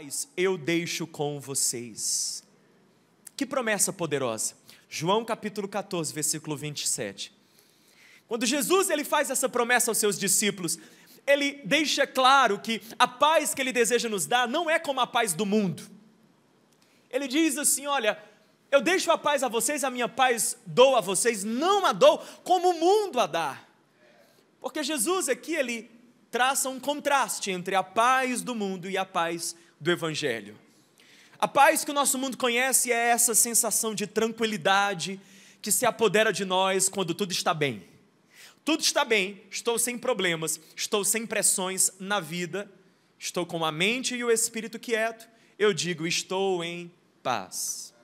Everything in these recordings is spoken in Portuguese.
paz eu deixo com vocês. Que promessa poderosa. João capítulo 14, versículo 27. Quando Jesus ele faz essa promessa aos seus discípulos, ele deixa claro que a paz que ele deseja nos dar não é como a paz do mundo. Ele diz assim, olha, eu deixo a paz a vocês, a minha paz dou a vocês, não a dou como o mundo a dá. Porque Jesus aqui, ele traça um contraste entre a paz do mundo e a paz do Evangelho. A paz que o nosso mundo conhece é essa sensação de tranquilidade que se apodera de nós quando tudo está bem. Tudo está bem, estou sem problemas, estou sem pressões na vida, estou com a mente e o espírito quieto, eu digo, estou em paz.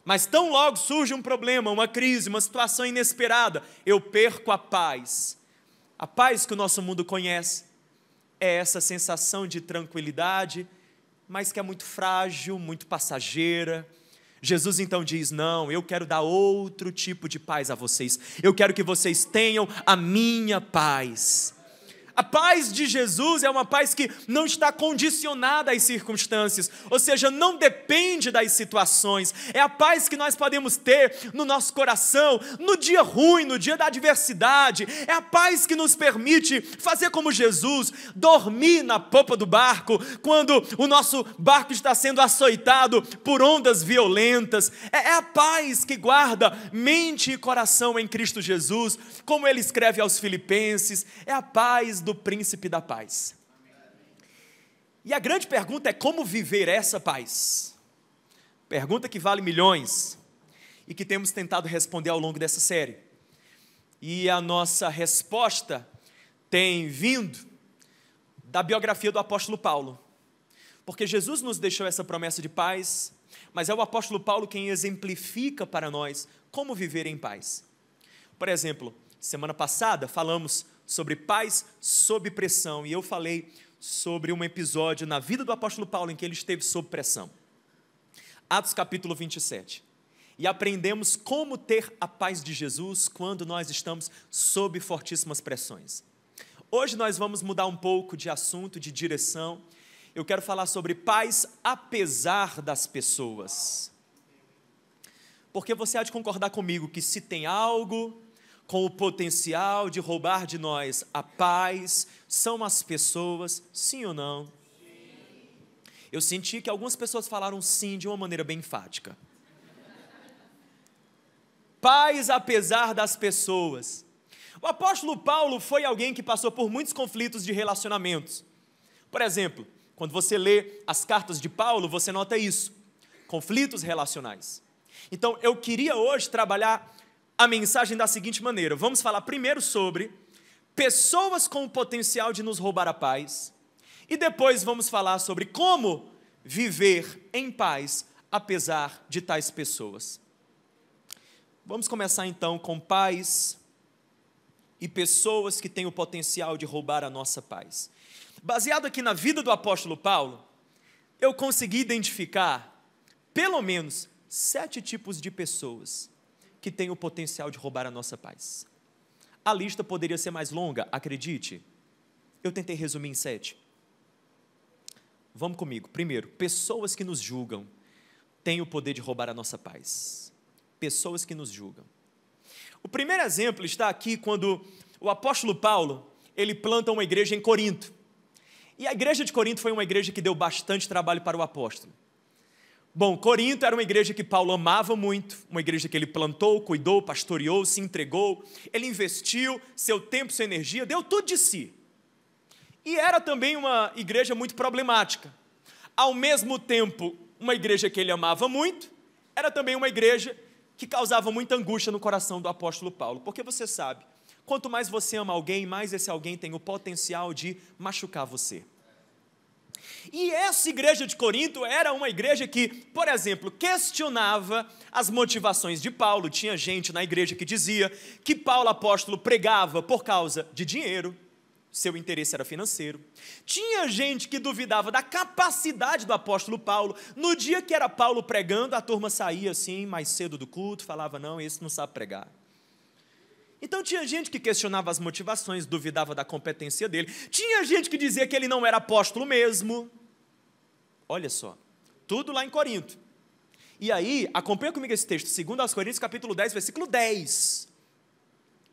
Mas tão logo surge um problema, uma crise, uma situação inesperada, eu perco a paz. A paz que o nosso mundo conhece é essa sensação de tranquilidade, mas que é muito frágil, muito passageira. Jesus então diz, não, eu quero dar outro tipo de paz a vocês, eu quero que vocês tenham a minha paz. A paz de Jesus é uma paz que não está condicionada às circunstâncias, ou seja, não depende das situações. É a paz que nós podemos ter no nosso coração, no dia ruim, no dia da adversidade. É a paz que nos permite fazer como Jesus, dormir na popa do barco, quando o nosso barco está sendo açoitado por ondas violentas. É a paz que guarda mente e coração em Cristo Jesus, como ele escreve aos Filipenses, é a paz do príncipe da paz. E a grande pergunta é como viver essa paz? Pergunta que vale milhões e que temos tentado responder ao longo dessa série. E a nossa resposta tem vindo da biografia do apóstolo Paulo. Porque Jesus nos deixou essa promessa de paz, mas é o apóstolo Paulo quem exemplifica para nós como viver em paz. Por exemplo, semana passada falamos sobre paz sob pressão, e eu falei sobre um episódio na vida do apóstolo Paulo em que ele esteve sob pressão. Atos capítulo 27. E aprendemos como ter a paz de Jesus quando nós estamos sob fortíssimas pressões. Hoje nós vamos mudar um pouco de assunto, de direção. Eu quero falar sobre paz apesar das pessoas. Porque você há de concordar comigo que se tem algo com o potencial de roubar de nós a paz, são as pessoas, sim ou não? Sim. Eu senti que algumas pessoas falaram sim de uma maneira bem enfática. Paz apesar das pessoas. O apóstolo Paulo foi alguém que passou por muitos conflitos de relacionamentos. Por exemplo, quando você lê as cartas de Paulo, você nota isso, conflitos relacionais. Então, eu queria hoje trabalhar a mensagem da seguinte maneira, vamos falar primeiro sobre pessoas com o potencial de nos roubar a paz, e depois vamos falar sobre como viver em paz, apesar de tais pessoas. Vamos começar então com paz e pessoas que têm o potencial de roubar a nossa paz. Baseado aqui na vida do apóstolo Paulo, eu consegui identificar pelo menos 7 tipos de pessoas que têm o potencial de roubar a nossa paz. A lista poderia ser mais longa, acredite. Eu tentei resumir em 7. Vamos comigo. Primeiro, pessoas que nos julgam têm o poder de roubar a nossa paz. Pessoas que nos julgam. O primeiro exemplo está aqui quando o apóstolo Paulo, ele planta uma igreja em Corinto. E a igreja de Corinto foi uma igreja que deu bastante trabalho para o apóstolo. Bom, Corinto era uma igreja que Paulo amava muito, uma igreja que ele plantou, cuidou, pastoreou, se entregou, ele investiu seu tempo, sua energia, deu tudo de si. E era também uma igreja muito problemática. Ao mesmo tempo, uma igreja que ele amava muito, era também uma igreja que causava muita angústia no coração do apóstolo Paulo, porque você sabe, quanto mais você ama alguém, mais esse alguém tem o potencial de machucar você. E essa igreja de Corinto era uma igreja que, por exemplo, questionava as motivações de Paulo. Tinha gente na igreja que dizia que Paulo apóstolo pregava por causa de dinheiro, seu interesse era financeiro. Tinha gente que duvidava da capacidade do apóstolo Paulo. No dia que era Paulo pregando, a turma saía assim, mais cedo do culto, falava, não, esse não sabe pregar. Então tinha gente que questionava as motivações, duvidava da competência dele. Tinha gente que dizia que ele não era apóstolo mesmo. Olha só, tudo lá em Corinto. E aí, acompanha comigo esse texto, 2 aos Coríntios, capítulo 10, versículo 10.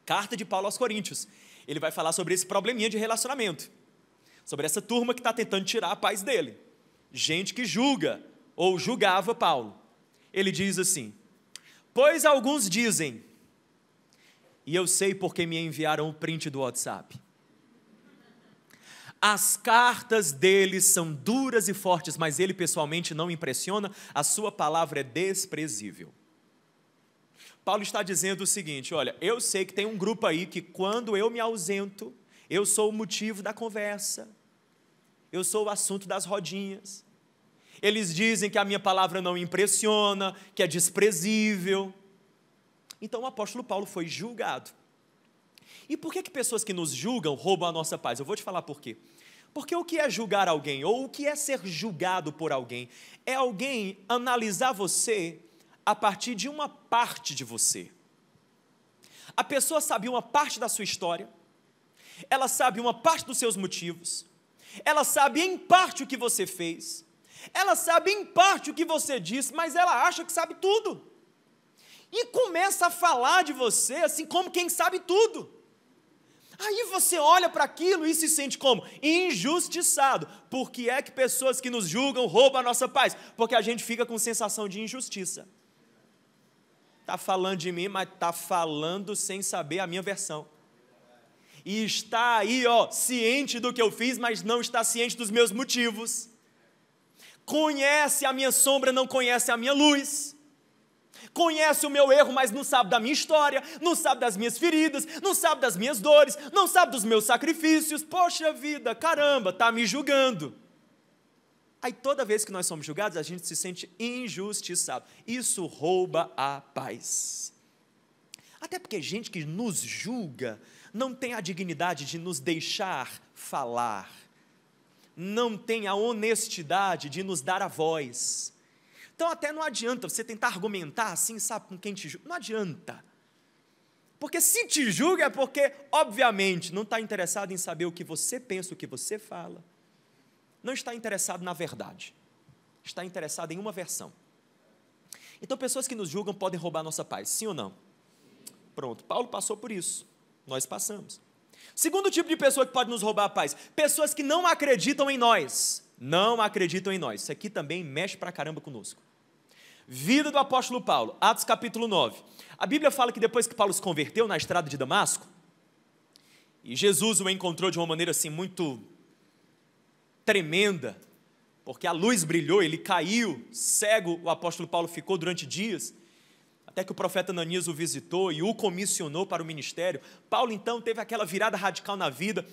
Carta de Paulo aos Coríntios. Ele vai falar sobre esse probleminha de relacionamento, sobre essa turma que está tentando tirar a paz dele. Gente que julga, ou julgava Paulo. Ele diz assim: pois alguns dizem, e eu sei porque me enviaram o print do WhatsApp, as cartas dele são duras e fortes, mas ele pessoalmente não impressiona, a sua palavra é desprezível. Paulo está dizendo o seguinte: olha, eu sei que tem um grupo aí que quando eu me ausento, eu sou o motivo da conversa, eu sou o assunto das rodinhas. Eles dizem que a minha palavra não impressiona, que é desprezível. Então o apóstolo Paulo foi julgado. E por que pessoas que nos julgam roubam a nossa paz? Eu vou te falar por quê. Porque o que é julgar alguém, ou o que é ser julgado por alguém, é alguém analisar você a partir de uma parte de você. A pessoa sabe uma parte da sua história, ela sabe uma parte dos seus motivos, ela sabe em parte o que você fez, ela sabe em parte o que você disse, mas ela acha que sabe tudo. E começa a falar de você assim como quem sabe tudo. Aí você olha para aquilo e se sente como? Injustiçado. Por que é que pessoas que nos julgam roubam a nossa paz? Porque a gente fica com sensação de injustiça. Está falando de mim, mas está falando sem saber a minha versão. E está aí, ciente do que eu fiz, mas não está ciente dos meus motivos. Conhece a minha sombra, não conhece a minha luz. Conhece o meu erro, mas não sabe da minha história, não sabe das minhas feridas, não sabe das minhas dores, não sabe dos meus sacrifícios. Poxa vida, caramba, está me julgando. Aí toda vez que nós somos julgados, a gente se sente injustiçado. Isso rouba a paz. Até porque gente que nos julga não tem a dignidade de nos deixar falar, não tem a honestidade de nos dar a voz. Então até não adianta você tentar argumentar assim, sabe, com quem te julga. Não adianta. Porque se te julga é porque, obviamente, não está interessado em saber o que você pensa, o que você fala. Não está interessado na verdade. Está interessado em uma versão. Então pessoas que nos julgam podem roubar nossa paz, sim ou não? Pronto, Paulo passou por isso. Nós passamos. Segundo tipo de pessoa que pode nos roubar a paz: pessoas que não acreditam em nós. Não acreditam em nós. Isso aqui também mexe pra caramba conosco. Vida do apóstolo Paulo, Atos capítulo 9. A Bíblia fala que depois que Paulo se converteu na estrada de Damasco, e Jesus o encontrou de uma maneira assim muito tremenda, porque a luz brilhou, ele caiu, cego, o apóstolo Paulo ficou durante dias, até que o profeta Ananias o visitou e o comissionou para o ministério. Paulo então teve aquela virada radical na vida,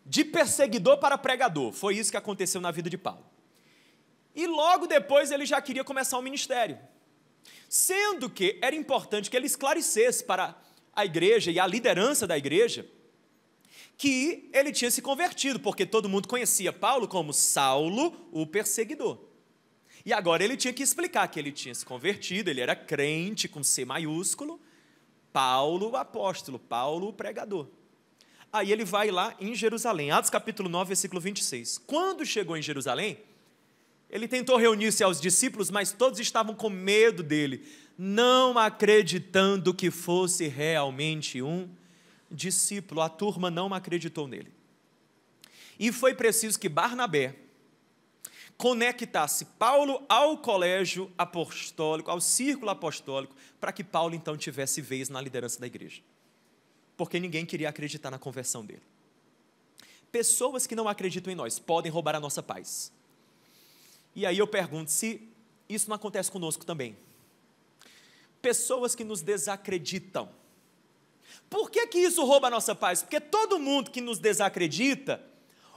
de perseguidor para pregador. Foi isso que aconteceu na vida de Paulo. E logo depois ele já queria começar o ministério, sendo que era importante que ele esclarecesse para a igreja e a liderança da igreja que ele tinha se convertido, porque todo mundo conhecia Paulo como Saulo, o perseguidor. E agora ele tinha que explicar que ele tinha se convertido, ele era crente com C maiúsculo, Paulo o apóstolo, Paulo o pregador. Aí ele vai lá em Jerusalém, Atos capítulo 9, versículo 26. Quando chegou em Jerusalém, ele tentou reunir-se aos discípulos, mas todos estavam com medo dele, não acreditando que fosse realmente um discípulo. A turma não acreditou nele. E foi preciso que Barnabé conectasse Paulo ao colégio apostólico, ao círculo apostólico, para que Paulo então tivesse vez na liderança da igreja. Porque ninguém queria acreditar na conversão dele. Pessoas que não acreditam em nós podem roubar a nossa paz. E aí eu pergunto se isso não acontece conosco também. Pessoas que nos desacreditam. Por que isso rouba a nossa paz? Porque todo mundo que nos desacredita,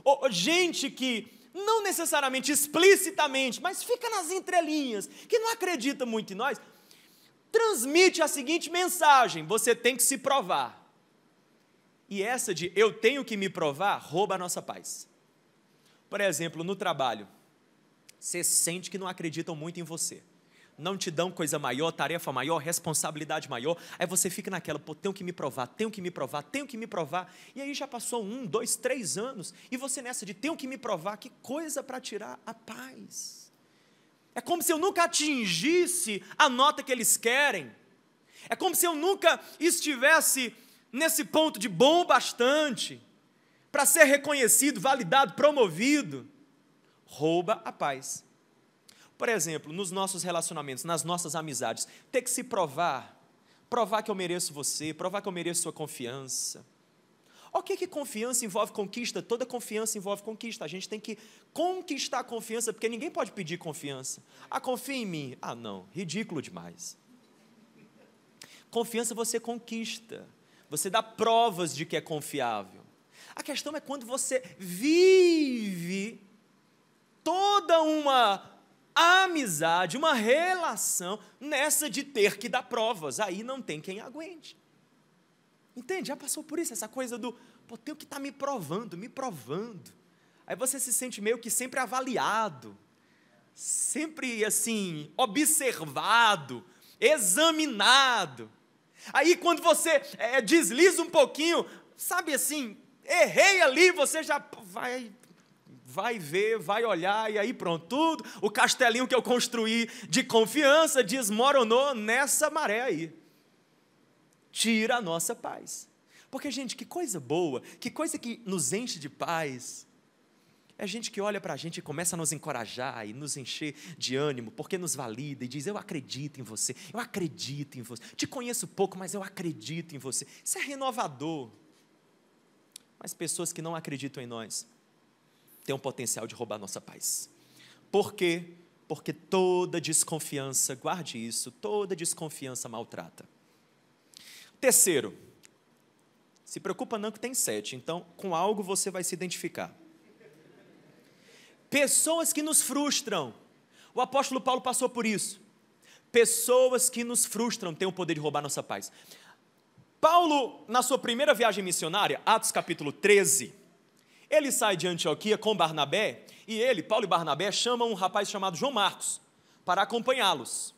ou gente que não necessariamente explicitamente, mas fica nas entrelinhas, que não acredita muito em nós, transmite a seguinte mensagem: você tem que se provar. E essa de eu tenho que me provar rouba a nossa paz. Por exemplo, no trabalho, você sente que não acreditam muito em você, não te dão coisa maior, tarefa maior, responsabilidade maior, aí você fica naquela, tenho que me provar, tenho que me provar, tenho que me provar, e aí já passou 1, 2, 3 anos, e você nessa de tenho que me provar, que coisa para tirar a paz. É como se eu nunca atingisse a nota que eles querem. É como se eu nunca estivesse nesse ponto de bom bastante para ser reconhecido, validado, promovido. Rouba a paz. Por exemplo, nos nossos relacionamentos, nas nossas amizades, ter que se provar que eu mereço você, provar que eu mereço sua confiança. O que confiança envolve conquista? Toda confiança envolve conquista. A gente tem que conquistar a confiança, porque ninguém pode pedir confiança. Confia em mim. Não, ridículo demais. Confiança você conquista, você dá provas de que é confiável. A questão é quando você vive toda uma amizade, uma relação nessa de ter que dar provas, aí não tem quem aguente. Entende? Já passou por isso, essa coisa do, tenho que estar me provando. Aí você se sente meio que sempre avaliado, sempre assim, observado, examinado. Aí quando você desliza um pouquinho, sabe assim, errei ali, você já vai ver, vai olhar, e aí pronto, tudo, o castelinho que eu construí de confiança desmoronou nessa maré aí. Tira a nossa paz. Porque, gente, que coisa boa, que coisa que nos enche de paz, é gente que olha para a gente e começa a nos encorajar e nos encher de ânimo, porque nos valida e diz, eu acredito em você, te conheço pouco, mas eu acredito em você. Isso é renovador. Mas pessoas que não acreditam em nós têm um potencial de roubar a nossa paz. Por quê? Porque toda desconfiança, guarde isso, toda desconfiança maltrata. Terceiro, se preocupa não que tem 7, então com algo você vai se identificar. Pessoas que nos frustram. O apóstolo Paulo passou por isso. Pessoas que nos frustram têm o poder de roubar nossa paz. Paulo, na sua primeira viagem missionária, Atos capítulo 13, ele sai de Antioquia com Barnabé, e Paulo e Barnabé, chamam um rapaz chamado João Marcos, para acompanhá-los.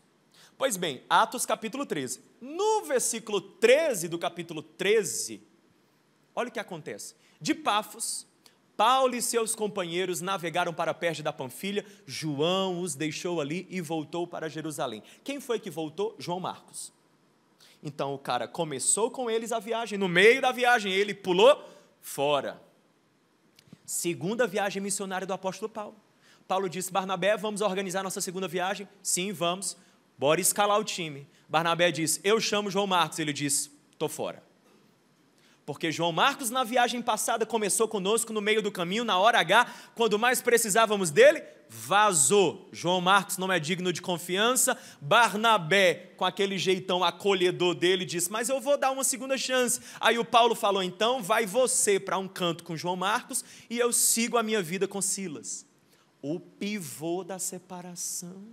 Pois bem, Atos capítulo 13. No versículo 13 do capítulo 13, olha o que acontece. De Pafos, Paulo e seus companheiros navegaram para perto da Panfilha, João os deixou ali e voltou para Jerusalém. Quem foi que voltou? João Marcos. Então o cara começou com eles a viagem, no meio da viagem ele pulou fora. Segunda viagem missionária do apóstolo Paulo. Paulo disse, Barnabé, vamos organizar nossa segunda viagem? Sim, vamos. Bora escalar o time. Barnabé disse, eu chamo João Marcos. Ele disse, estou fora. Porque João Marcos na viagem passada começou conosco no meio do caminho, na hora H, quando mais precisávamos dele, vazou. João Marcos não é digno de confiança. Barnabé, com aquele jeitão acolhedor dele, disse, mas eu vou dar uma segunda chance. Aí o Paulo falou, então vai você para um canto com João Marcos e eu sigo a minha vida com Silas. O pivô da separação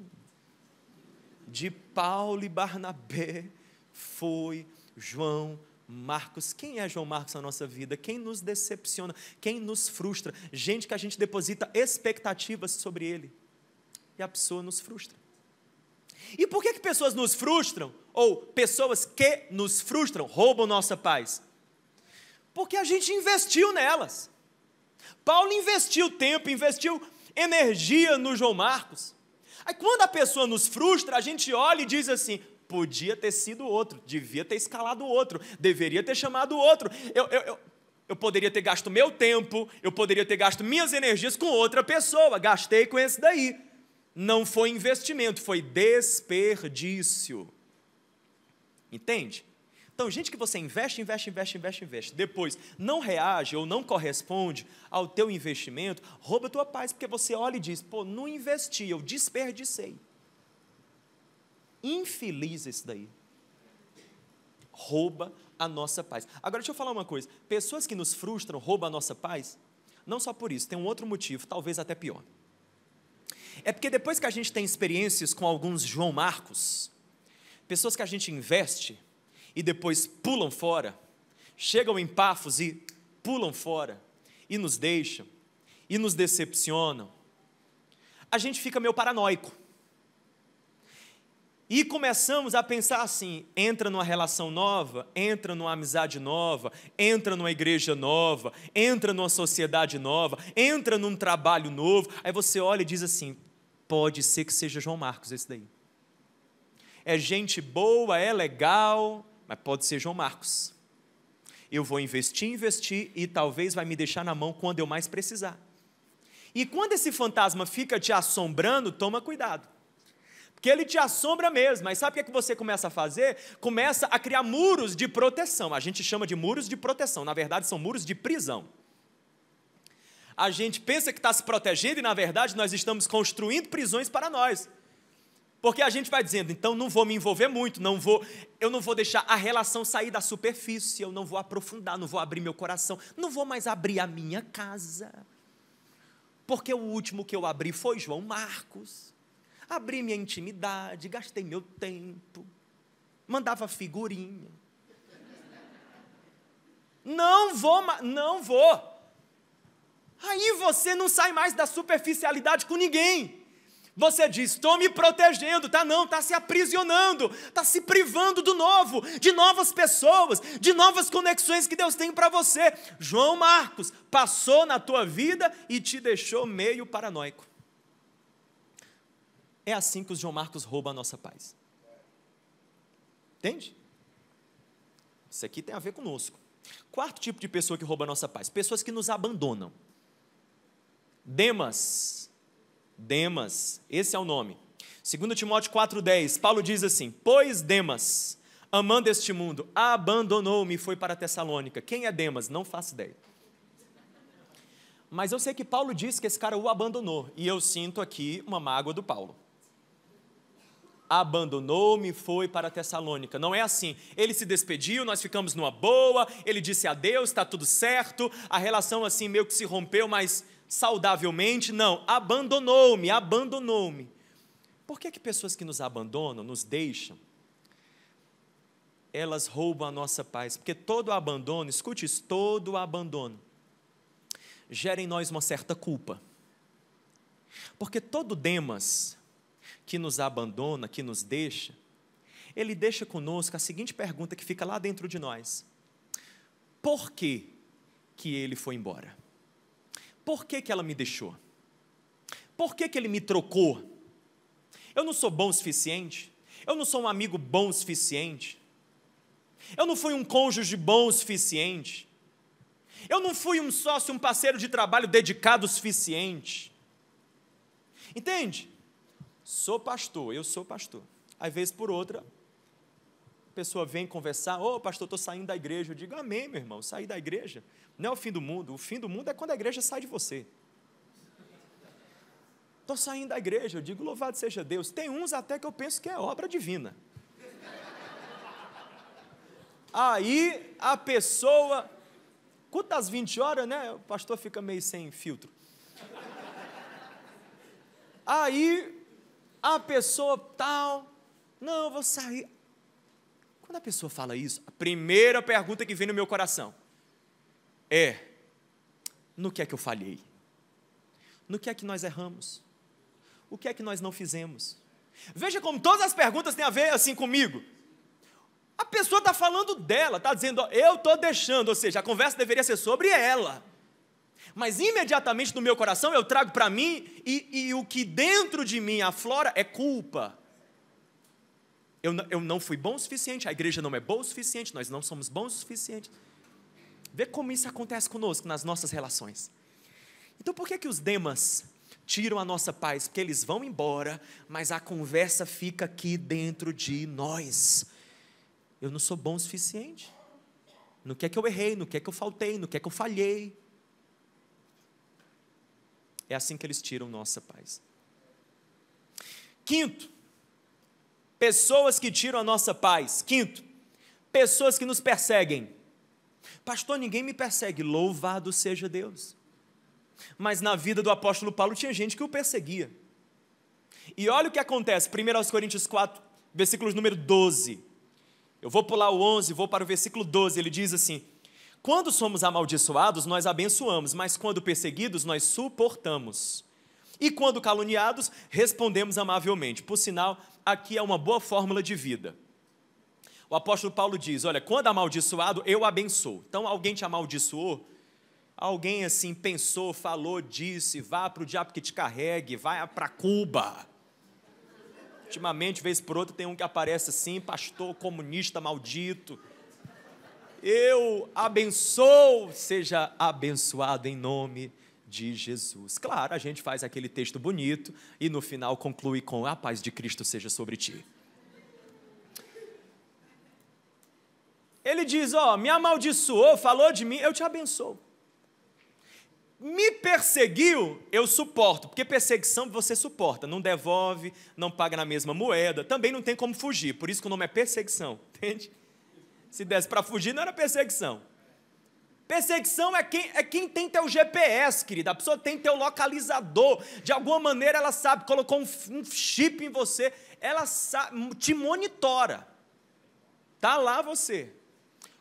de Paulo e Barnabé foi João Marcos. Quem é João Marcos na nossa vida? Quem nos decepciona? Quem nos frustra? Gente que a gente deposita expectativas sobre ele e a pessoa nos frustra. E por que pessoas nos frustram? Ou pessoas que nos frustram roubam nossa paz? Porque a gente investiu nelas. Paulo investiu tempo, investiu energia no João Marcos. Aí quando a pessoa nos frustra, a gente olha e diz assim, podia ter sido outro, devia ter escalado outro, deveria ter chamado outro, eu poderia ter gasto meu tempo, eu poderia ter gasto minhas energias com outra pessoa, gastei com esse daí. Não foi investimento, foi desperdício. Entende? Então, gente que você investe, depois não reage ou não corresponde ao teu investimento, rouba a tua paz, porque você olha e diz, não investi, eu desperdicei. Infeliz esse daí. Rouba a nossa paz. Agora deixa eu falar uma coisa, pessoas que nos frustram roubam a nossa paz, não só por isso, tem um outro motivo, talvez até pior. É porque depois que a gente tem experiências com alguns João Marcos, pessoas que a gente investe e depois pulam fora, chegam em Pafos e pulam fora, e nos deixam, e nos decepcionam, a gente fica meio paranoico. E começamos a pensar assim, entra numa relação nova, entra numa amizade nova, entra numa igreja nova, entra numa sociedade nova, entra num trabalho novo, aí você olha e diz assim, pode ser que seja João Marcos esse daí. É gente boa, é legal, mas pode ser João Marcos. Eu vou investir e talvez vai me deixar na mão quando eu mais precisar. E quando esse fantasma fica te assombrando, toma cuidado. Porque ele te assombra mesmo, mas sabe o que você começa a fazer? Começa a criar muros de proteção. A gente chama de muros de proteção, na verdade são muros de prisão. A gente pensa que está se protegendo e na verdade nós estamos construindo prisões para nós. Porque a gente vai dizendo, então não vou me envolver muito, eu não vou deixar a relação sair da superfície, eu não vou aprofundar, não vou abrir meu coração, não vou mais abrir a minha casa. Porque o último que eu abri foi João Marcos. Abri minha intimidade, gastei meu tempo, mandava figurinha. Não vou. Aí você não sai mais da superficialidade com ninguém. Você diz, estou me protegendo, está se aprisionando, está se privando do novo, de novas pessoas, de novas conexões que Deus tem para você. João Marcos passou na tua vida e te deixou meio paranoico. É assim que os João Marcos roubam a nossa paz. Entende? Isso aqui tem a ver conosco. Quarto tipo de pessoa que rouba a nossa paz, pessoas que nos abandonam. Demas, esse é o nome. 2 Timóteo 4,10, Paulo diz assim, pois Demas, amando este mundo, abandonou-me e foi para Tessalônica. Quem é Demas? Não faço ideia. Mas eu sei que Paulo disse que esse cara o abandonou, e eu sinto aqui uma mágoa do Paulo. Abandonou-me e foi para Tessalônica. Não é assim, ele se despediu, nós ficamos numa boa, ele disse adeus, está tudo certo, a relação assim meio que se rompeu, mas saudavelmente, não, abandonou-me. Por que pessoas que nos abandonam, nos deixam, elas roubam a nossa paz? Porque todo abandono, escute isso, todo abandono gera em nós uma certa culpa. Porque todo Demas que nos abandona, que nos deixa, ele deixa conosco a seguinte pergunta que fica lá dentro de nós: por que ele foi embora? Por que ela me deixou? Por que ele me trocou? Eu não sou bom o suficiente? Eu não sou um amigo bom o suficiente? Eu não fui um cônjuge bom o suficiente? Eu não fui um sócio, um parceiro de trabalho dedicado o suficiente? Entende? Eu sou pastor. Às vezes por outra, a pessoa vem conversar, pastor, estou saindo da igreja. Eu digo, amém, meu irmão, sair da igreja não é o fim do mundo é quando a igreja sai de você. Estou saindo da igreja, eu digo, louvado seja Deus. Tem uns até que eu penso que é obra divina. Aí a pessoa, culto das 20 horas, né? O pastor fica meio sem filtro. Aí a pessoa tal, não, eu vou sair. Quando a pessoa fala isso, a primeira pergunta que vem no meu coração é: no que é que eu falhei? No que é que nós erramos? O que é que nós não fizemos? Veja como todas as perguntas têm a ver assim comigo. A pessoa está falando dela, está dizendo, eu estou deixando, ou seja, a conversa deveria ser sobre ela. Mas imediatamente no meu coração eu trago para mim e o que dentro de mim aflora é culpa. Eu não fui bom o suficiente, a igreja não é boa o suficiente, nós não somos bons o suficiente. Vê como isso acontece conosco nas nossas relações. Então por que os Demas tiram a nossa paz? Porque eles vão embora, mas a conversa fica aqui dentro de nós. Eu não sou bom o suficiente. No que é que eu errei, no que é que eu faltei, no que é que eu falhei. É assim que eles tiram nossa paz. Quinto, pessoas que tiram a nossa paz. Quinto, pessoas que nos perseguem. Pastor, ninguém me persegue. Louvado seja Deus. Mas na vida do apóstolo Paulo tinha gente que o perseguia. E olha o que acontece, 1 Coríntios 4, versículos número 12. Eu vou pular o 11, vou para o versículo 12, ele diz assim: quando somos amaldiçoados, nós abençoamos, mas quando perseguidos, nós suportamos. E quando caluniados, respondemos amavelmente. Por sinal, aqui é uma boa fórmula de vida. O apóstolo Paulo diz, olha, quando amaldiçoado, eu abençoo. Então, alguém te amaldiçoou, Alguém assim pensou, falou, disse, vá para o diabo que te carregue, vai para Cuba. Ultimamente, vez por outra, tem um que aparece assim, pastor comunista maldito. Eu abençoo, seja abençoado em nome de Jesus. Claro, a gente faz aquele texto bonito e no final conclui com a paz de Cristo seja sobre ti. Ele diz, me amaldiçoou, falou de mim, eu te abençoo. Me perseguiu, eu suporto, porque perseguição você suporta, não devolve, não paga na mesma moeda, também não tem como fugir, por isso que o nome é perseguição, entende? Se desse para fugir, não era perseguição. Perseguição é quem tem teu GPS, querida, a pessoa tem teu localizador, de alguma maneira ela sabe, colocou um chip em você, ela sabe, te monitora, está lá você.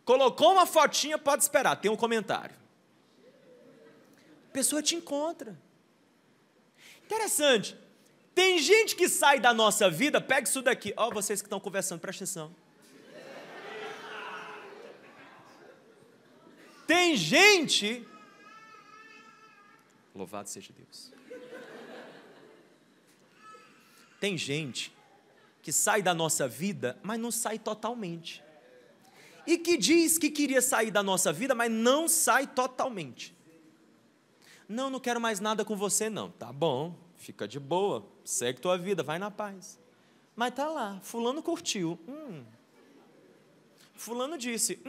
Colocou uma fotinha, pode esperar, tem um comentário. A pessoa te encontra. Interessante. Tem gente que sai da nossa vida, pega isso daqui. Vocês que estão conversando, presta atenção. Tem gente, louvado seja Deus. Tem gente que sai da nossa vida, mas não sai totalmente. E que diz que queria sair da nossa vida, mas não sai totalmente. Não quero mais nada com você não. Tá bom, fica de boa, segue tua vida, vai na paz. Mas tá lá, fulano curtiu, fulano disse,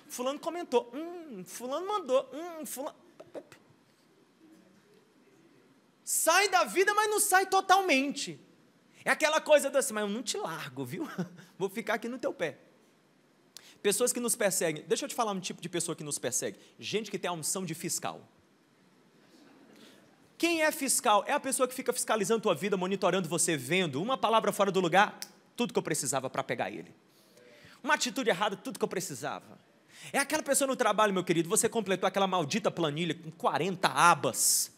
fulano comentou, fulano mandou, fulano... Sai da vida, mas não sai totalmente. É aquela coisa do assim, mas eu não te largo, viu? Vou ficar aqui no teu pé. Pessoas que nos perseguem, deixa eu te falar um tipo de pessoa que nos persegue, gente que tem a unção de fiscal. Quem é fiscal? É a pessoa que fica fiscalizando a tua vida, monitorando você, vendo uma palavra fora do lugar, tudo que eu precisava para pegar ele. Uma atitude errada, tudo que eu precisava. É aquela pessoa no trabalho, meu querido, você completou aquela maldita planilha com 40 abas,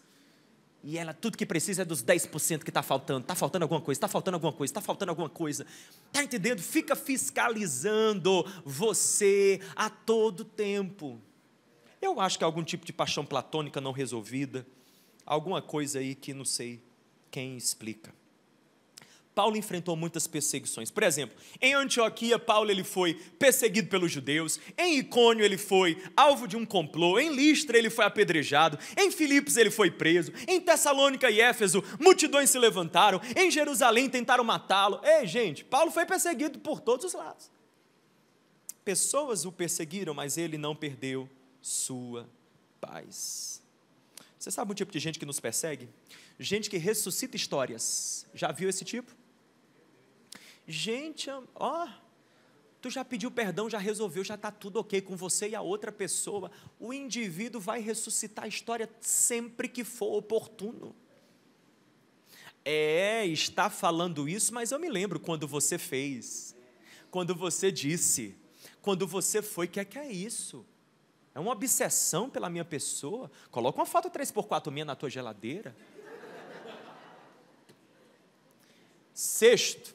e ela, tudo que precisa é dos 10% que está faltando alguma coisa, está faltando alguma coisa, está faltando alguma coisa, está entendendo? Fica fiscalizando você a todo tempo. Eu acho que é algum tipo de paixão platônica não resolvida, alguma coisa aí que não sei quem explica. Paulo enfrentou muitas perseguições. Por exemplo, em Antioquia, Paulo ele foi perseguido pelos judeus. Em Icônio, ele foi alvo de um complô. Em Listra, ele foi apedrejado. Em Filipos, ele foi preso. Em Tessalônica e Éfeso, multidões se levantaram. Em Jerusalém, tentaram matá-lo. Ei, gente, Paulo foi perseguido por todos os lados. Pessoas o perseguiram, mas ele não perdeu sua paz. Você sabe um tipo de gente que nos persegue? Gente que ressuscita histórias. Já viu esse tipo? Gente, tu já pediu perdão, já resolveu, já está tudo ok com você e a outra pessoa. O indivíduo vai ressuscitar a história sempre que for oportuno. Está falando isso, mas eu me lembro quando você fez, quando você disse, quando você foi, que é isso? É uma obsessão pela minha pessoa? Coloca uma foto 3x4 minha na tua geladeira. Sexto,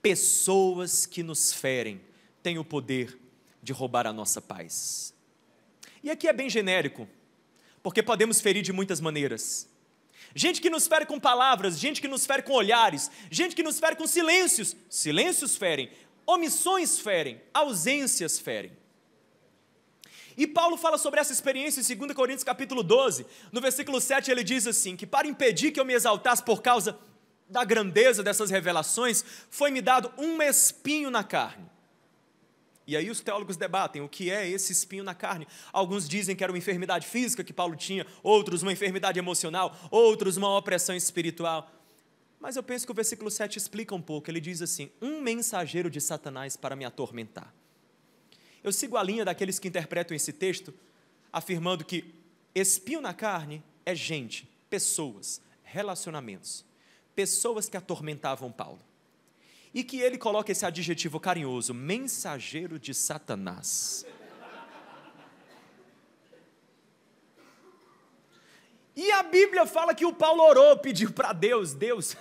pessoas que nos ferem têm o poder de roubar a nossa paz. E aqui é bem genérico, porque podemos ferir de muitas maneiras. Gente que nos fere com palavras, gente que nos fere com olhares, gente que nos fere com silêncios. Silêncios ferem, omissões ferem, ausências ferem. E Paulo fala sobre essa experiência em 2 Coríntios capítulo 12, no versículo 7 ele diz assim, que para impedir que eu me exaltasse por causa da grandeza dessas revelações, foi-me dado um espinho na carne. E aí os teólogos debatem o que é esse espinho na carne. Alguns dizem que era uma enfermidade física que Paulo tinha, outros uma enfermidade emocional, outros uma opressão espiritual. Mas eu penso que o versículo 7 explica um pouco, ele diz assim, um mensageiro de Satanás para me atormentar. Eu sigo a linha daqueles que interpretam esse texto, afirmando que espinho na carne é gente, pessoas, relacionamentos. Pessoas que atormentavam Paulo. E que ele coloca esse adjetivo carinhoso, mensageiro de Satanás. E a Bíblia fala que o Paulo orou, pediu para Deus,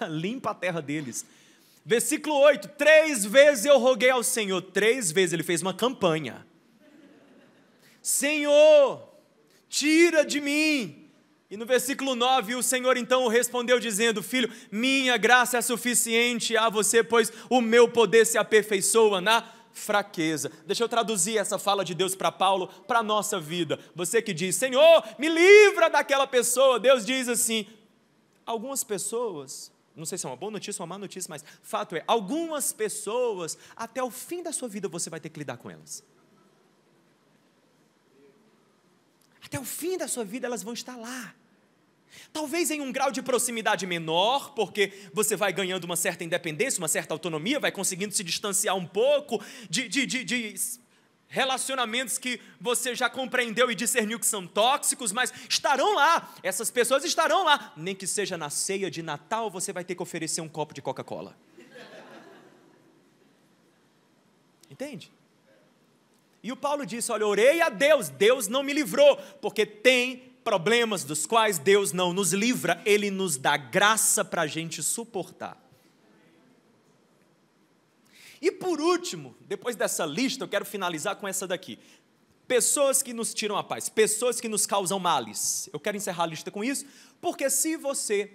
limpa a terra deles. Versículo 8, 3 vezes eu roguei ao Senhor, 3 vezes ele fez uma campanha. Senhor, tira de mim. E no versículo 9, o Senhor então respondeu dizendo: filho, minha graça é suficiente a você, pois o meu poder se aperfeiçoa na fraqueza. Deixa eu traduzir essa fala de Deus para Paulo, para a nossa vida. Você que diz: Senhor, me livra daquela pessoa. Deus diz assim: algumas pessoas, não sei se é uma boa notícia ou uma má notícia, mas fato é, algumas pessoas, até o fim da sua vida você vai ter que lidar com elas. Até o fim da sua vida elas vão estar lá. Talvez em um grau de proximidade menor, porque você vai ganhando uma certa independência, uma certa autonomia, vai conseguindo se distanciar um pouco de relacionamentos que você já compreendeu e discerniu que são tóxicos, mas estarão lá, essas pessoas estarão lá. Nem que seja na ceia de Natal, você vai ter que oferecer um copo de Coca-Cola. Entende? E o Paulo disse: olha, orei a Deus, Deus não me livrou, porque tem problemas dos quais Deus não nos livra, Ele nos dá graça para a gente suportar. E por último, depois dessa lista, eu quero finalizar com essa daqui: pessoas que nos tiram a paz, pessoas que nos causam males. Eu quero encerrar a lista com isso, porque se você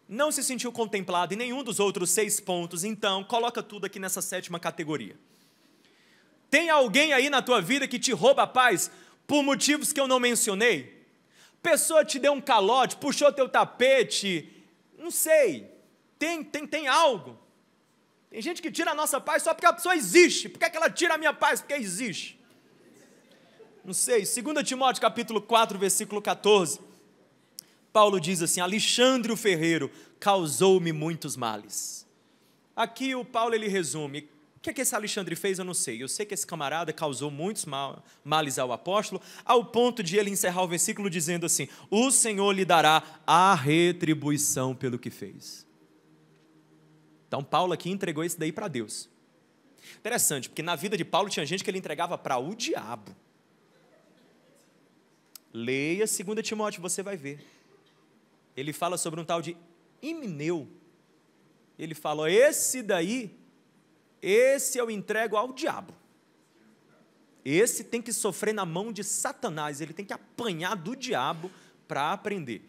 não se sentiu contemplado em nenhum dos outros 6 pontos, então coloca tudo aqui nessa 7ª categoria. Tem alguém aí na tua vida que te rouba a paz por motivos que eu não mencionei? Pessoa te deu um calote, puxou teu tapete, não sei, tem algo. Tem gente que tira a nossa paz só porque a pessoa existe. Por que é que ela tira a minha paz? Porque existe. Não sei, 2 Timóteo capítulo 4, versículo 14, Paulo diz assim: Alexandre o ferreiro causou-me muitos males. Aqui o Paulo ele resume. O que é que esse Alexandre fez, eu não sei. Eu sei que esse camarada causou muitos males ao apóstolo, ao ponto de ele encerrar o versículo dizendo assim: o Senhor lhe dará a retribuição pelo que fez. Então Paulo aqui entregou isso daí para Deus. Interessante, porque na vida de Paulo tinha gente que ele entregava para o diabo. Leia 2 Timóteo, você vai ver. Ele fala sobre um tal de Himeneu. Ele fala: esse eu entrego ao diabo. Esse tem que sofrer na mão de Satanás, ele tem que apanhar do diabo para aprender.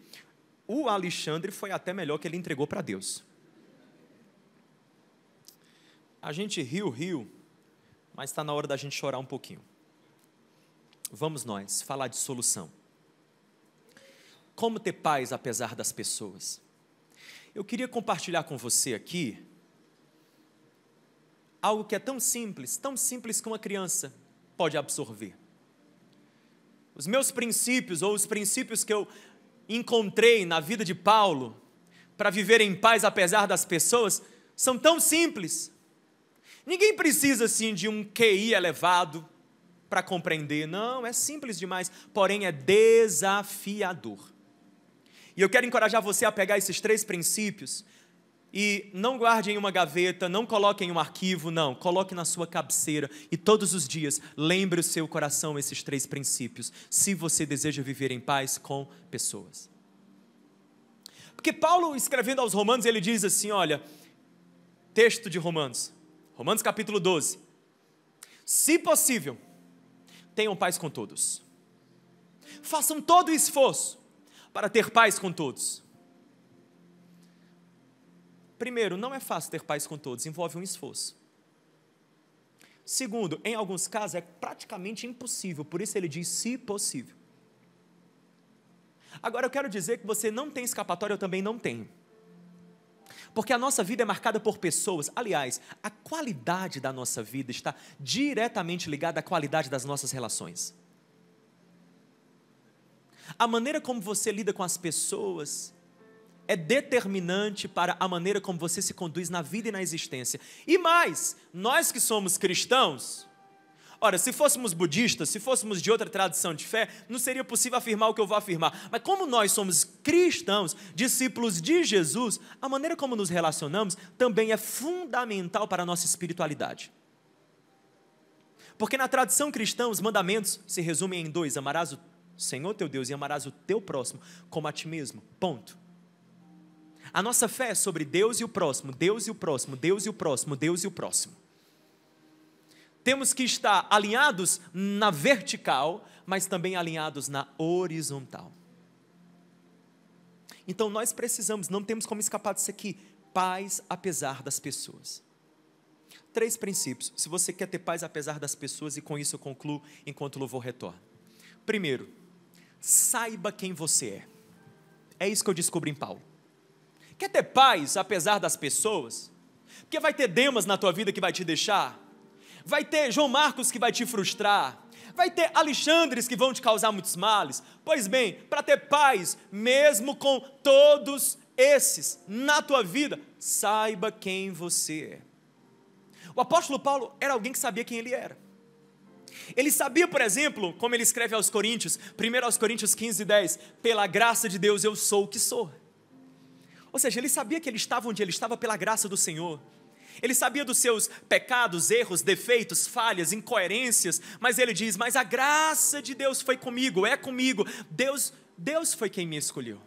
O Alexandre foi até melhor, que ele entregou para Deus. A gente riu, mas está na hora da gente chorar um pouquinho. Vamos nós falar de solução. Como ter paz apesar das pessoas? Eu queria compartilhar com você aqui algo que é tão simples que uma criança pode absorver. Os meus princípios, ou os princípios que eu encontrei na vida de Paulo, para viver em paz apesar das pessoas, são tão simples. Ninguém precisa assim de um QI elevado para compreender, não, é simples demais, porém é desafiador. E eu quero encorajar você a pegar esses 3 princípios, e não guarde em uma gaveta, não coloque em um arquivo, não, coloque na sua cabeceira, e todos os dias lembre o seu coração esses 3 princípios, se você deseja viver em paz com pessoas. Porque Paulo, escrevendo aos Romanos, ele diz assim, olha, texto de Romanos capítulo 12, se possível, tenham paz com todos, façam todo o esforço para ter paz com todos. Primeiro, não é fácil ter paz com todos, envolve um esforço. Segundo, em alguns casos é praticamente impossível, por isso ele diz se possível. Agora eu quero dizer que você não tem escapatória, eu também não tenho. Porque a nossa vida é marcada por pessoas, aliás, a qualidade da nossa vida está diretamente ligada à qualidade das nossas relações. A maneira como você lida com as pessoas é determinante para a maneira como você se conduz na vida e na existência. E mais, nós que somos cristãos, ora, se fôssemos budistas, se fôssemos de outra tradição de fé, não seria possível afirmar o que eu vou afirmar. Mas como nós somos cristãos, discípulos de Jesus, a maneira como nos relacionamos também é fundamental para a nossa espiritualidade. Porque na tradição cristã, os mandamentos se resumem em 2, amarás o Senhor teu Deus e amarás o teu próximo como a ti mesmo, ponto. A nossa fé é sobre Deus e o próximo, Deus e o próximo, Deus e o próximo, Deus e o próximo. temos que estar alinhados na vertical, mas também alinhados na horizontal. Então nós precisamos, não temos como escapar disso aqui, paz apesar das pessoas. 3 princípios, se você quer ter paz apesar das pessoas, e com isso eu concluo enquanto o louvor retorna. Primeiro, saiba quem você é. É isso que eu descubro em Paulo. Quer ter paz apesar das pessoas? Porque vai ter Demas na tua vida que vai te deixar, vai ter João Marcos que vai te frustrar, vai ter Alexandres que vão te causar muitos males. Pois bem, para ter paz, mesmo com todos esses na tua vida, saiba quem você é. O apóstolo Paulo era alguém que sabia quem ele era. Ele sabia, por exemplo, como ele escreve aos Coríntios, 1 aos Coríntios 15:10, pela graça de Deus eu sou o que sou. Ou seja, ele sabia que ele estava onde ele estava pela graça do Senhor. Ele sabia dos seus pecados, erros, defeitos, falhas, incoerências, mas ele diz, mas a graça de Deus foi comigo, é comigo, Deus foi quem me escolheu.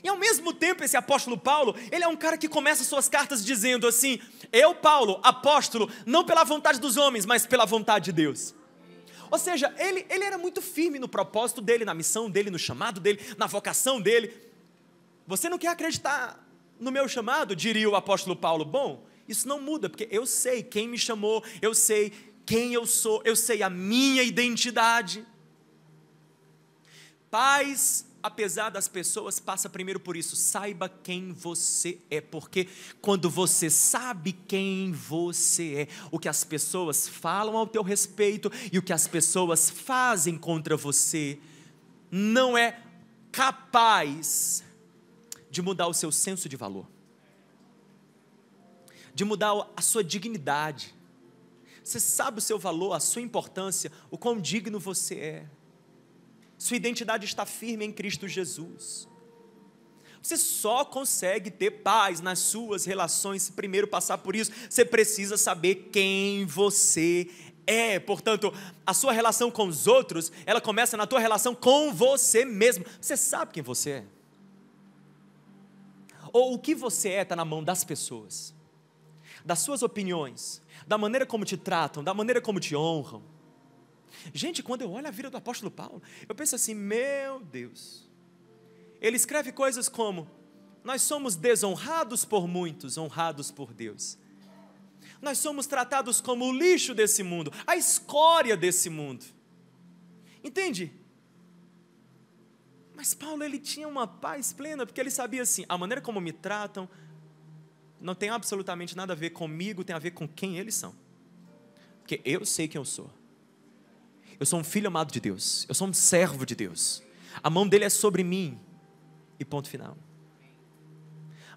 E ao mesmo tempo esse apóstolo Paulo, ele é um cara que começa suas cartas dizendo assim, eu Paulo, apóstolo, não pela vontade dos homens, mas pela vontade de Deus. Ou seja, ele era muito firme no propósito dele, na missão dele, no chamado dele, na vocação dele. Você não quer acreditar no meu chamado, diria o apóstolo Paulo, bom, isso não muda, porque eu sei quem me chamou, eu sei quem eu sou, eu sei a minha identidade. Paz apesar das pessoas, passa primeiro por isso, saiba quem você é, porque quando você sabe quem você é, o que as pessoas falam ao teu respeito e o que as pessoas fazem contra você, não é capaz de mudar o seu senso de valor, de mudar a sua dignidade. Você sabe o seu valor, a sua importância, o quão digno você é. Sua identidade está firme em Cristo Jesus. Você só consegue ter paz nas suas relações se primeiro passar por isso. Você precisa saber quem você é. Portanto, a sua relação com os outros, ela começa na tua relação com você mesmo. Você sabe quem você é? Ou o que você é está na mão das pessoas, das suas opiniões, da maneira como te tratam, da maneira como te honram. Gente, quando eu olho a vida do apóstolo Paulo, eu penso assim, meu Deus, ele escreve coisas como, nós somos desonrados por muitos, honrados por Deus. Nós somos tratados como o lixo desse mundo, a escória desse mundo. Entende? Mas Paulo, ele tinha uma paz plena, porque ele sabia assim, a maneira como me tratam, não tem absolutamente nada a ver comigo, tem a ver com quem eles são. Porque eu sei quem eu sou. Eu sou um filho amado de Deus, eu sou um servo de Deus, a mão dele é sobre mim, e ponto final.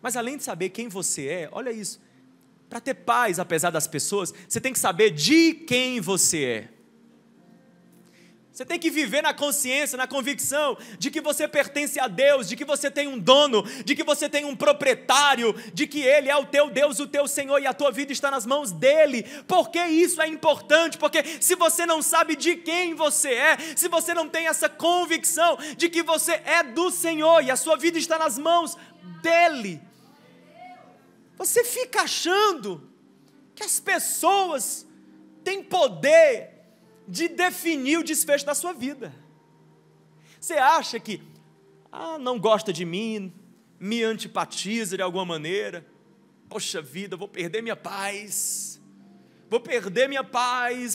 Mas além de saber quem você é, olha isso, para ter paz apesar das pessoas, você tem que saber de quem você é. Você tem que viver na consciência, na convicção de que você pertence a Deus, de que você tem um dono, de que você tem um proprietário, de que Ele é o teu Deus, o teu Senhor, e a tua vida está nas mãos dEle. Por que isso é importante? Porque se você não sabe de quem você é, se você não tem essa convicção de que você é do Senhor e a sua vida está nas mãos dEle, você fica achando que as pessoas têm poder de definir o desfecho da sua vida. Você acha que, não gosta de mim, me antipatiza de alguma maneira, poxa vida, vou perder minha paz,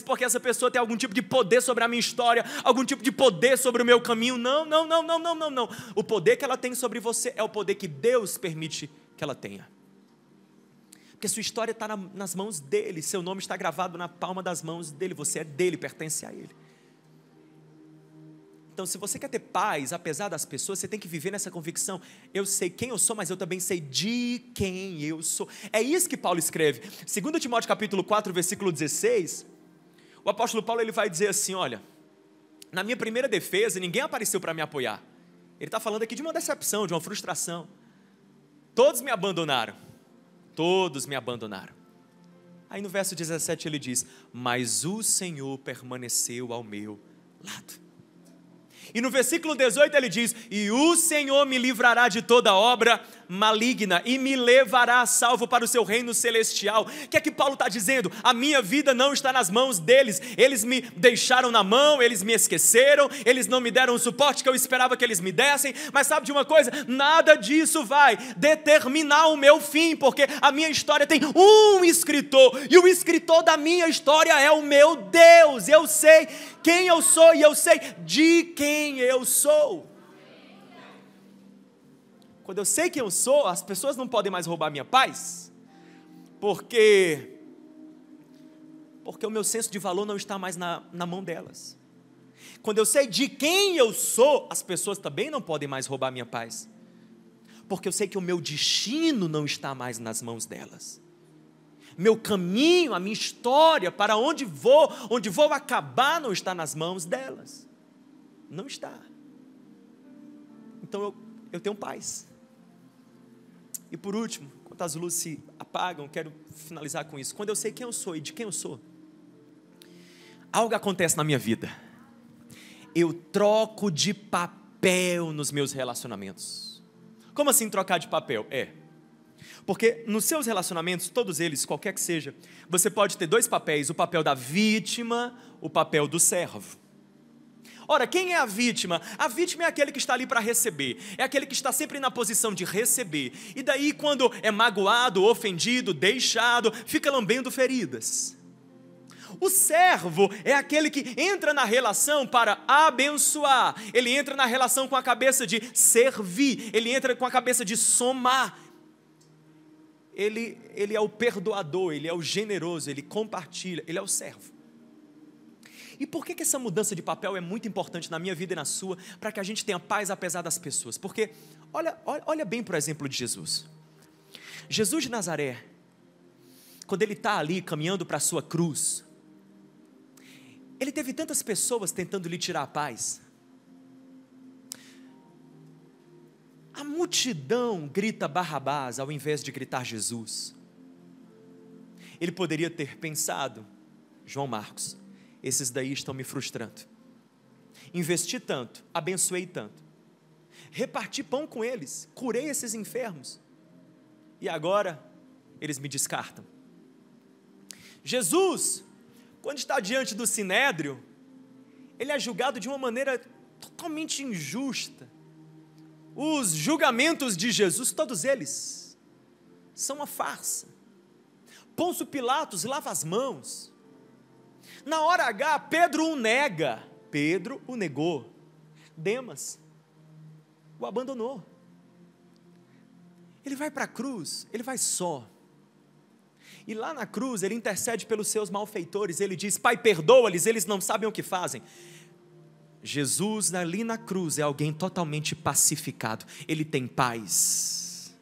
porque essa pessoa tem algum tipo de poder sobre a minha história, algum tipo de poder sobre o meu caminho. Não, o poder que ela tem sobre você é o poder que Deus permite que ela tenha. Porque sua história está nas mãos dEle, seu nome está gravado na palma das mãos dEle, você é dEle, pertence a Ele. Então, se você quer ter paz, apesar das pessoas, você tem que viver nessa convicção, eu sei quem eu sou, mas eu também sei de quem eu sou. É isso que Paulo escreve, 2 Timóteo capítulo 4, versículo 16, o apóstolo Paulo ele vai dizer assim, olha, na minha primeira defesa, ninguém apareceu para me apoiar. Ele está falando aqui de uma decepção, de uma frustração. Todos me abandonaram. Aí no verso 17 ele diz, mas o Senhor permaneceu ao meu lado. E no versículo 18 ele diz: e o Senhor me livrará de toda obra maligna e me levará a salvo para o seu reino celestial. O que é que Paulo está dizendo? A minha vida não está nas mãos deles. Eles me deixaram na mão, eles me esqueceram, eles não me deram o suporte que eu esperava que eles me dessem. Mas sabe de uma coisa? Nada disso vai determinar o meu fim, porque a minha história tem um escritor, e o escritor da minha história é o meu Deus. Eu sei quem eu sou e eu sei de quem eu sou. Quando eu sei quem eu sou, as pessoas não podem mais roubar minha paz, porque o meu senso de valor não está mais na mão delas. Quando eu sei de quem eu sou, as pessoas também não podem mais roubar minha paz, porque eu sei que o meu destino não está mais nas mãos delas. Meu caminho, a minha história, para onde vou acabar, não está nas mãos delas. Não está. Então eu tenho paz. E por último, enquanto as luzes se apagam, quero finalizar com isso. Quando eu sei quem eu sou e de quem eu sou, algo acontece na minha vida. Eu troco de papel nos meus relacionamentos. Como assim trocar de papel? Porque nos seus relacionamentos, todos eles, qualquer que seja, você pode ter dois papéis: o papel da vítima, o papel do servo. Ora, quem é a vítima? A vítima é aquele que está ali para receber, é aquele que está sempre na posição de receber, e daí quando é magoado, ofendido, deixado, fica lambendo feridas. O servo é aquele que entra na relação para abençoar, ele entra na relação com a cabeça de servir, ele entra com a cabeça de somar. Ele é o perdoador, ele é o generoso, ele compartilha, ele é o servo. E por que essa mudança de papel é muito importante na minha vida e na sua, para que a gente tenha paz apesar das pessoas? Porque, olha bem para o exemplo de Jesus. Jesus de Nazaré, quando ele está ali caminhando para a sua cruz, ele teve tantas pessoas tentando lhe tirar a paz. A multidão grita Barrabás ao invés de gritar Jesus. Ele poderia ter pensado: João Marcos, esses daí estão me frustrando. Investi tanto, abençoei tanto, reparti pão com eles, curei esses enfermos, e agora eles me descartam. Jesus, quando está diante do Sinédrio, ele é julgado de uma maneira totalmente injusta. Os julgamentos de Jesus, todos eles, são uma farsa. Pôncio Pilatos lava as mãos. Na hora H, Pedro o nega. Pedro o negou. Demas o abandonou. Ele vai para a cruz, ele vai só. E lá na cruz, ele intercede pelos seus malfeitores. Ele diz: Pai, perdoa-lhes, eles não sabem o que fazem. Jesus ali na cruz é alguém totalmente pacificado. Ele tem paz.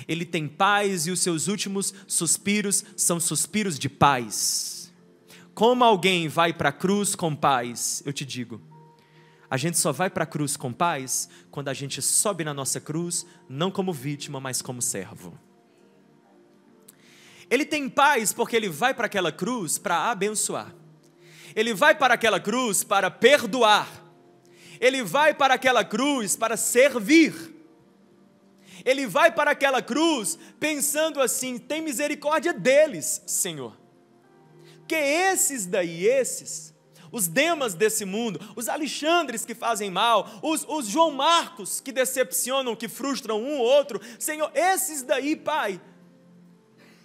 Ele tem paz e os seus últimos suspiros são suspiros de paz. Como alguém vai para a cruz com paz? Eu te digo, a gente só vai para a cruz com paz quando a gente sobe na nossa cruz, não como vítima, mas como servo. Ele tem paz porque ele vai para aquela cruz para abençoar. Ele vai para aquela cruz para perdoar. Ele vai para aquela cruz para servir. Ele vai para aquela cruz pensando assim: tem misericórdia deles, Senhor. Porque esses, os Demas desse mundo, os Alexandres que fazem mal, os João Marcos que decepcionam, que frustram um ou outro, Senhor, esses daí, Pai,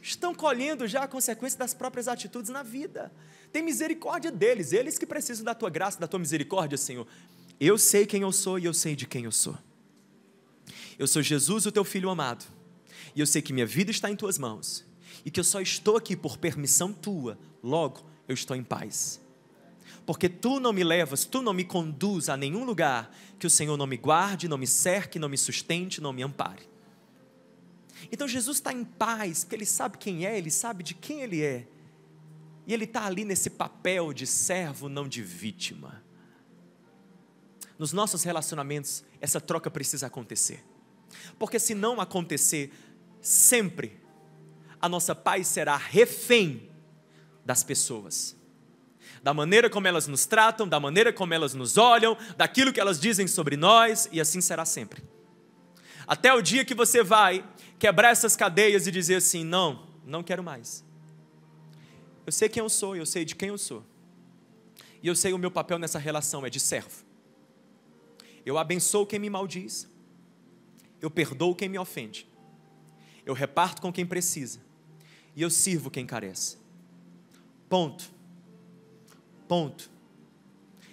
estão colhendo já a consequência das próprias atitudes na vida. Tem misericórdia deles, eles que precisam da Tua graça, da Tua misericórdia, Senhor. Eu sei quem eu sou e eu sei de quem eu sou. Eu sou Jesus, o Teu Filho amado, e eu sei que minha vida está em Tuas mãos, e que eu só estou aqui por permissão Tua, logo eu estou em paz. Porque Tu não me levas, Tu não me conduz a nenhum lugar que o Senhor não me guarde, não me cerque, não me sustente, não me ampare. Então Jesus está em paz, porque Ele sabe quem é, Ele sabe de quem Ele é. E Ele está ali nesse papel de servo, não de vítima. Nos nossos relacionamentos, essa troca precisa acontecer. Porque se não acontecer, sempre a nossa paz será refém das pessoas. da maneira como elas nos tratam, da maneira como elas nos olham, daquilo que elas dizem sobre nós, e assim será sempre. Até o dia que você vai quebrar essas cadeias e dizer assim: não, não quero mais. Eu sei quem eu sou, eu sei de quem eu sou. E eu sei o meu papel nessa relação é de servo. Eu abençoo quem me maldiz. Eu perdoo quem me ofende. Eu reparto com quem precisa. E eu sirvo quem carece. Ponto. Ponto.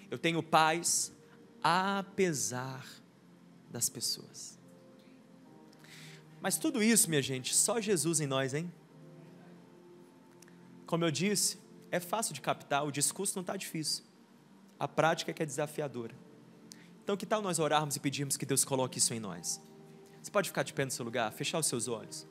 Eu tenho paz apesar das pessoas. Mas tudo isso, minha gente, só Jesus em nós, hein? Como eu disse, é fácil de captar, o discurso não está difícil. A prática é que é desafiadora. Então, que tal nós orarmos e pedirmos que Deus coloque isso em nós? Você pode ficar de pé no seu lugar, fechar os seus olhos.